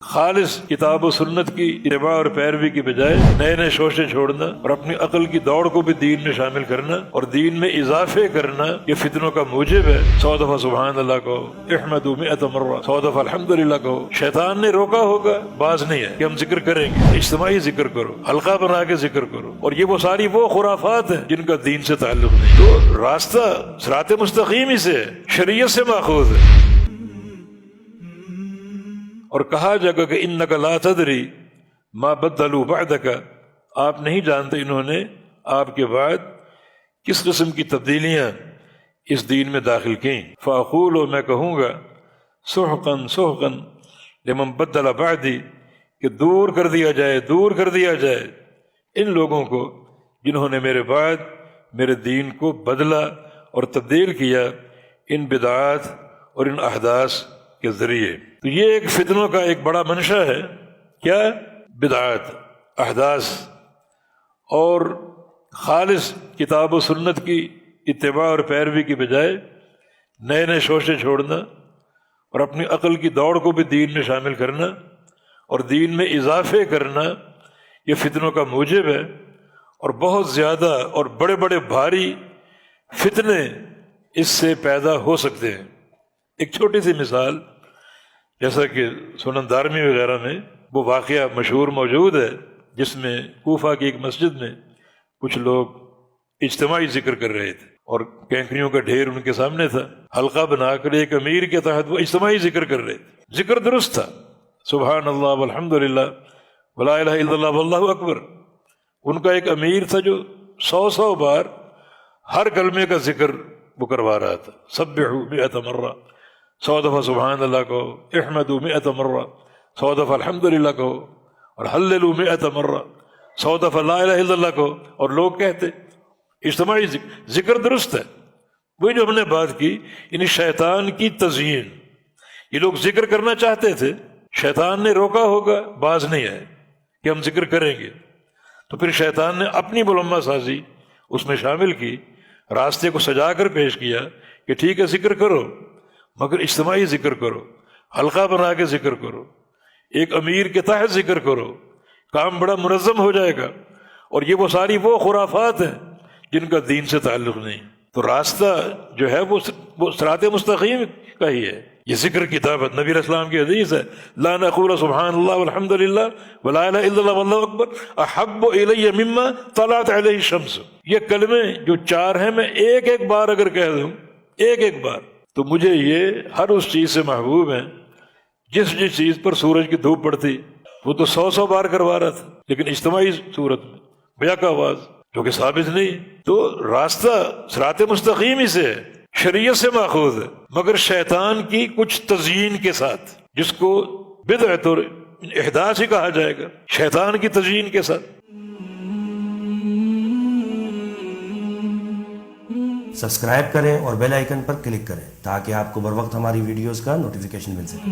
خالص کتاب و سنت کی اتباع اور پیروی کی بجائے نئے نئے شوشے چھوڑنا اور اپنی عقل کی دوڑ کو بھی دین میں شامل کرنا اور دین میں اضافے کرنا، یہ فتنوں کا موجب ہے۔ 100 دفعہ سبحان اللہ کہو، احمدوا 100 مرہ، 100 دفعہ الحمدللہ کہو۔ شیطان نے روکا ہوگا، باز نہیں ہے کہ ہم ذکر کریں گے، اجتماعی ذکر کرو، حلقہ بنا کے ذکر کرو، اور یہ وہ ساری وہ خرافات ہیں جن کا دین سے تعلق نہیں۔ تو راستہ صراط مستقیم ہی سے ہے، شریعت سے ماخوذ ہے۔ اور کہا جائے کہ انک لا تدری ما بدلوا بعدک، آپ نہیں جانتے انہوں نے آپ کے بعد کس قسم کی تبدیلیاں اس دین میں داخل کیں۔ فاقول، میں کہوں گا سحقا سحقا لمن بدل بعدی، کہ دور کر دیا جائے، دور کر دیا جائے ان لوگوں کو جنہوں نے میرے بعد میرے دین کو بدلا اور تبدیل کیا ان بدعات اور ان احداث کے ذریعے۔ تو یہ ایک فتنوں کا ایک بڑا منشا ہے، کیا؟ بدعات، احداث، اور خالص کتاب و سنت کی اتباع اور پیروی کی بجائے نئے نئے شوشے چھوڑنا اور اپنی عقل کی دوڑ کو بھی دین میں شامل کرنا اور دین میں اضافے کرنا، یہ فتنوں کا موجب ہے۔ اور بہت زیادہ اور بڑے بڑے بھاری فتنے اس سے پیدا ہو سکتے ہیں۔ ایک چھوٹی سی مثال، جیسا کہ سنن دارمی وغیرہ میں وہ واقعہ مشہور موجود ہے جس میں کوفہ کی ایک مسجد میں کچھ لوگ اجتماعی ذکر کر رہے تھے اور کینکریوں کا ڈھیر ان کے سامنے تھا، حلقہ بنا کر ایک امیر کے تحت وہ اجتماعی ذکر کر رہے تھے۔ ذکر درست تھا، سبحان اللہ والحمد للہ ولا الہ الا اللہ واللہ اکبر۔ ان کا ایک امیر تھا جو 100 بار ہر کلمے کا ذکر وہ کروا رہا تھا۔ سبحوا 100 مرہ، 100 دفعہ سبحان اللہ کہو، احمدوا 100 مرہ، 100 دفعہ الحمدللہ کہو، اور ہللوا 100 مرہ، 100 دفعہ لا الہ الا اللہ کہو۔ اور لوگ کہتے اجتماعی ذکر درست ہے، وہی جو ہم نے بات کی، یعنی شیطان کی تزیین۔ یہ لوگ ذکر کرنا چاہتے تھے، شیطان نے روکا ہوگا، باز نہیں ہے کہ ہم ذکر کریں گے، تو پھر شیطان نے اپنی ملمہ سازی اس میں شامل کی، راستے کو سجا کر پیش کیا کہ ٹھیک ہے ذکر کرو، مگر اجتماعی ذکر کرو، حلقہ بنا کے ذکر کرو، ایک امیر کے تحت ذکر کرو، کام بڑا منظم ہو جائے گا۔ اور یہ وہ ساری وہ خرافات ہیں جن کا دین سے تعلق نہیں۔ تو راستہ جو ہے وہ صراط مستقیم کا ہی ہے۔ یہ ذکر کی دعوت، نبی علیہ السلام کی حدیث ہے، لا نقول سبحان اللہ والحمد للہ ولا الہ الا اللہ واللہ اکبر احب الی مما طلعت علیہ الشمس۔ یہ کلمے جو 4 ہیں، میں ایک بار اگر کہہ دوں، ایک بار، تو مجھے یہ ہر اس چیز سے محبوب ہیں جس چیز پر سورج کی دھوپ پڑتی۔ وہ تو 100 بار کروا رہا تھا، لیکن اجتماعی صورت میں بیک آواز، جو کہ ثابت نہیں۔ تو راستہ صراط مستقیم ہی سے ہے، شریعت سے ماخوذ ہے، مگر شیطان کی کچھ تزیین کے ساتھ، جس کو بدعت اور احداث ہی کہا جائے گا، شیطان کی تزیین کے ساتھ۔ سبسکرائب کریں اور بیل آئیکن پر کلک کریں تاکہ آپ کو بر وقت ہماری ویڈیوز کا نوٹیفیکیشن مل سکے۔